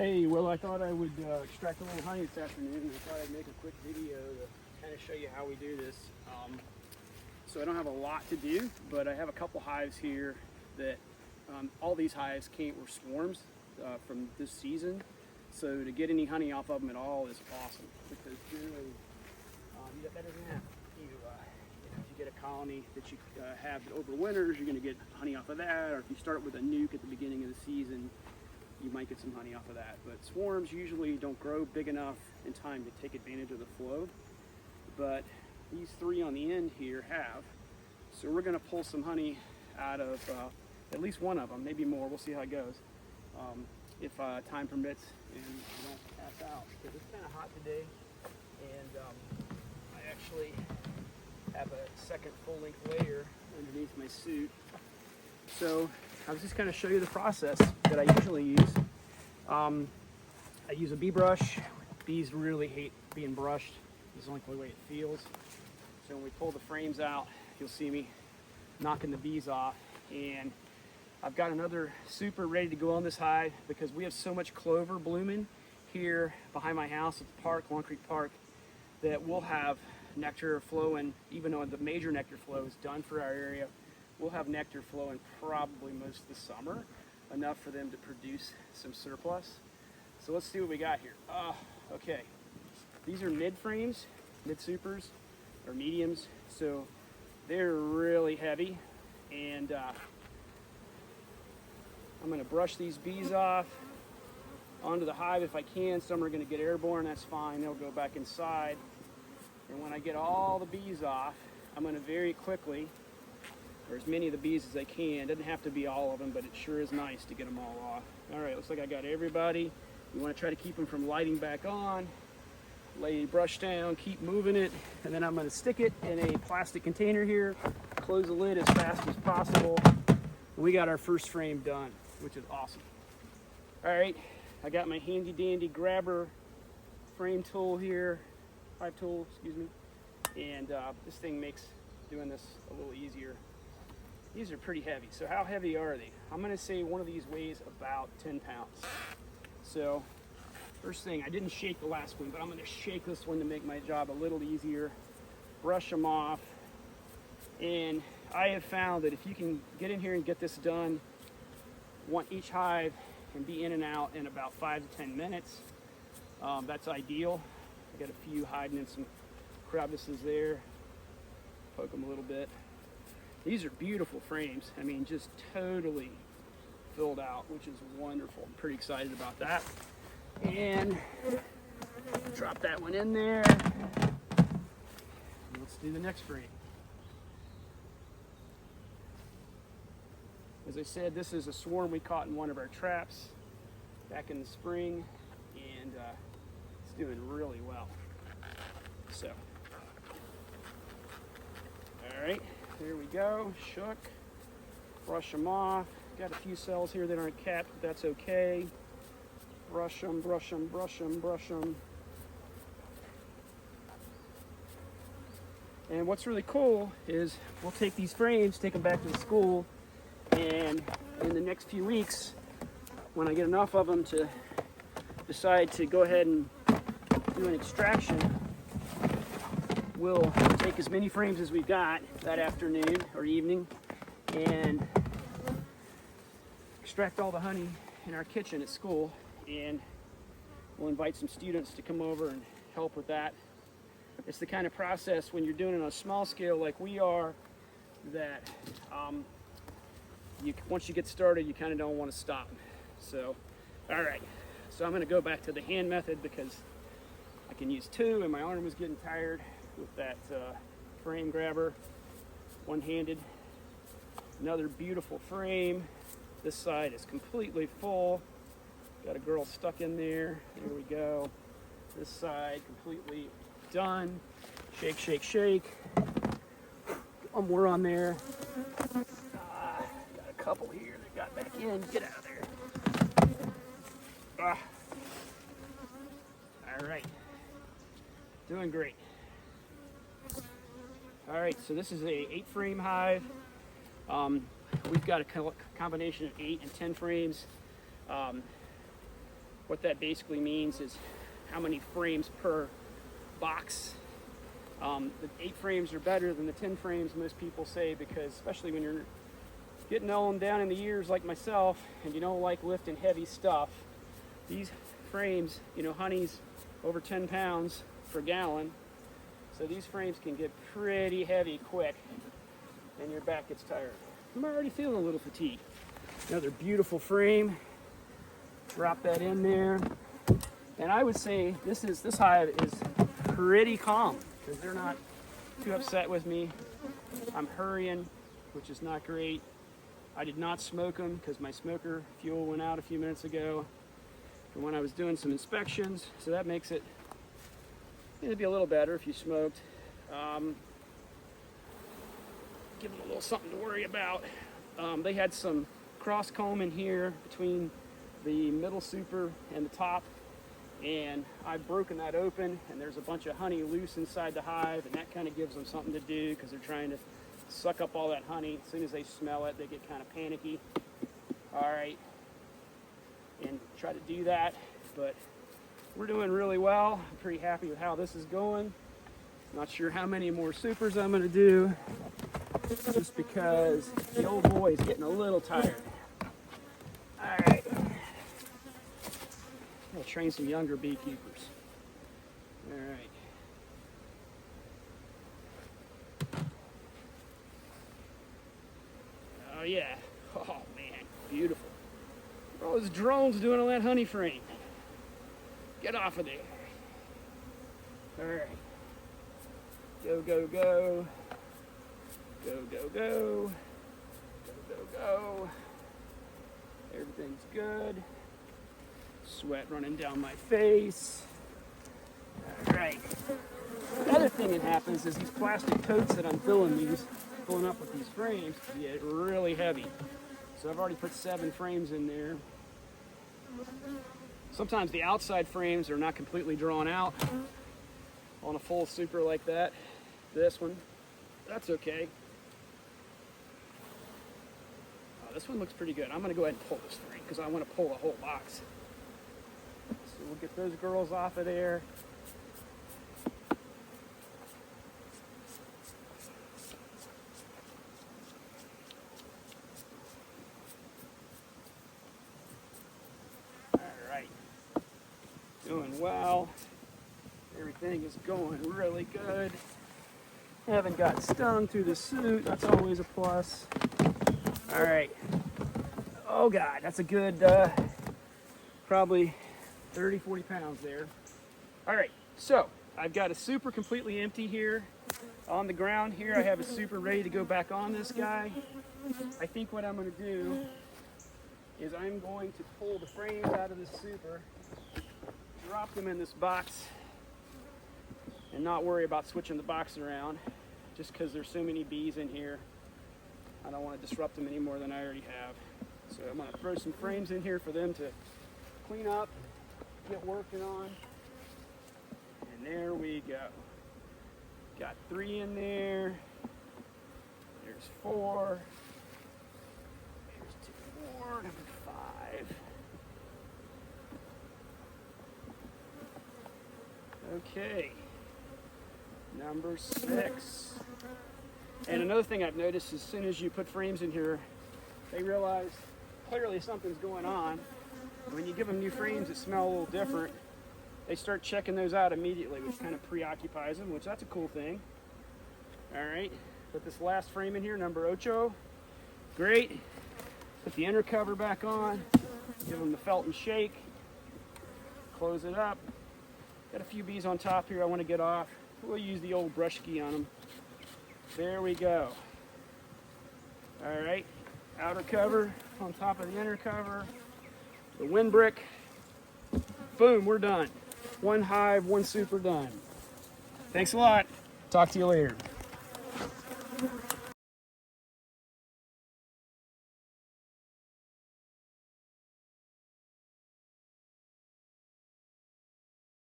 Hey, well, I thought I would extract a little honey this afternoon. I thought I'd make a quick video to kind of show you how we do this. So I don't have a lot to do, but I have a couple hives here that all these hives were swarms from this season. So to get any honey off of them at all is awesome, because generally that doesn't happen. If you get a colony that you have that overwinters, you're going to get honey off of that, or if you start with a nuke at the beginning of the season, you might get some honey off of that. But swarms usually don't grow big enough in time to take advantage of the flow. But these three on the end here have. So we're going to pull some honey out of at least one of them, maybe more. We'll see how it goes. If time permits and I don't pass out. Because it's kind of hot today. And I actually have a second full-length layer underneath my suit. So I was just going to show you the process that I usually use. I use a bee brush. Bees really hate being brushed. It's the only way it feels. So when we pull the frames out, you'll see me knocking the bees off. And I've got another super ready to go on this hive because we have so much clover blooming here behind my house at the park, Long Creek Park, that we'll have nectar flowing, even though the major nectar flow is done for our area. We'll have nectar flowing probably most of the summer, enough for them to produce some surplus. So let's see what we got here. Okay, these are mid frames, mid supers, or mediums. So they're really heavy, and I'm going to brush these bees off onto the hive if I can. Some are going to get airborne, that's fine. They'll go back inside. And when I get all the bees off, I'm going to very quickly, or as many of the bees as I can. It doesn't have to be all of them, but it sure is nice to get them all off. All right, looks like I got everybody. You want to try to keep them from lighting back on. Lay the brush down, keep moving it, and then I'm going to stick it in a plastic container here, close the lid as fast as possible. And we got our first frame done, which is awesome. All right, I got my handy dandy grabber frame tool here, hive tool, excuse me, and this thing makes doing this a little easier. These are pretty heavy. So how heavy are they? I'm going to say one of these weighs about 10 pounds. So first thing, I didn't shake the last one, but I'm going to shake this one to make my job a little easier. Brush them off. And I have found that if you can get in here and get this done, want each hive and be in and out in about 5 to 10 minutes. That's ideal. I got a few hiding in some crevices there. Poke them a little bit. These are beautiful frames. I mean, just totally filled out, which is wonderful. I'm pretty excited about that. And drop that one in there. Let's do the next frame. As I said, this is a swarm we caught in one of our traps back in the spring, and it's doing really well. So, all right. There we go, shook, brush them off. Got a few cells here that aren't capped, but that's okay. Brush them, brush them, brush them, brush them. And what's really cool is we'll take these frames, take them back to the school, and in the next few weeks, when I get enough of them to decide to go ahead and do an extraction, we'll take as many frames as we've got that afternoon or evening and extract all the honey in our kitchen at school, and we'll invite some students to come over and help with that. It's the kind of process when you're doing it on a small scale like we are that once you get started, you kind of don't want to stop. So, all right. So I'm going to go back to the hand method because I can use two, and my arm was getting tired with that frame grabber, one-handed. Another beautiful frame. This side is completely full. Got a girl stuck in there. There we go. This side completely done. Shake, shake, shake. One more on there. Got a couple here that got back in. Get out of there. All right. Doing great. All right, so this is a 8-frame hive. We've got a combination of 8 and 10 frames. What that basically means is how many frames per box. The 8 frames are better than the 10 frames, most people say, because especially when you're getting on down in the years like myself and you don't like lifting heavy stuff, these frames, you know, honey's over 10 pounds per gallon, so these frames can get pretty heavy quick and your back gets tired. I'm already feeling a little fatigued. Another beautiful frame. Drop that in there. And I would say this hive is pretty calm because they're not too upset with me. I'm hurrying, which is not great. I did not smoke them because my smoker fuel went out a few minutes ago from when I was doing some inspections. So that makes it, it'd be a little better if you smoked. Give them a little something to worry about. They had some cross comb in here between the middle super and the top, and I've broken that open, and there's a bunch of honey loose inside the hive, and that kind of gives them something to do because they're trying to suck up all that honey. As soon as they smell it, they get kind of panicky. All right, and try to do that, but we're doing really well. I'm pretty happy with how this is going. Not sure how many more supers I'm going to do, just because the old boy is getting a little tired. All right, I'll train some younger beekeepers. All right. Oh yeah, oh man, beautiful. All those drones doing all that honey frame. Get off of there. All right. Go, go, go. Go, go, go. Go, go, go. Everything's good. Sweat running down my face. All right. The other thing that happens is these plastic totes that I'm filling up with these frames get really heavy. So I've already put 7 frames in there. Sometimes the outside frames are not completely drawn out on a full super like that. This one, that's okay. Oh, this one looks pretty good. I'm gonna go ahead and pull this frame because I want to pull a whole box. So we'll get those girls off of there. Doing well. Everything is going really good. Haven't got stung through the suit. That's always a plus. All right. Oh God, that's a good probably 30, 40 pounds there. All right, so I've got a super completely empty here. On the ground here, I have a super ready to go back on this guy. I think what I'm gonna do is I'm going to pull the frames out of this super, drop them in this box, and not worry about switching the box around, just because there's so many bees in here. I don't want to disrupt them any more than I already have. So I'm going to throw some frames in here for them to clean up, get working on. And there we go. Got 3 in there. There's 4. There's 2 more, number 5. Okay, number 6. And another thing I've noticed, as soon as you put frames in here, they realize clearly something's going on. When you give them new frames that smell a little different, they start checking those out immediately, which kind of preoccupies them, which that's a cool thing. All right, put this last frame in here, number 8. Great. Put the inner cover back on, give them the felt and shake, close it up. Got a few bees on top here I want to get off. We'll use the old brush key on them. There we go. All right, outer cover on top of the inner cover. The wind brick. Boom, we're done. 1 hive, 1 super done. Thanks a lot. Talk to you later.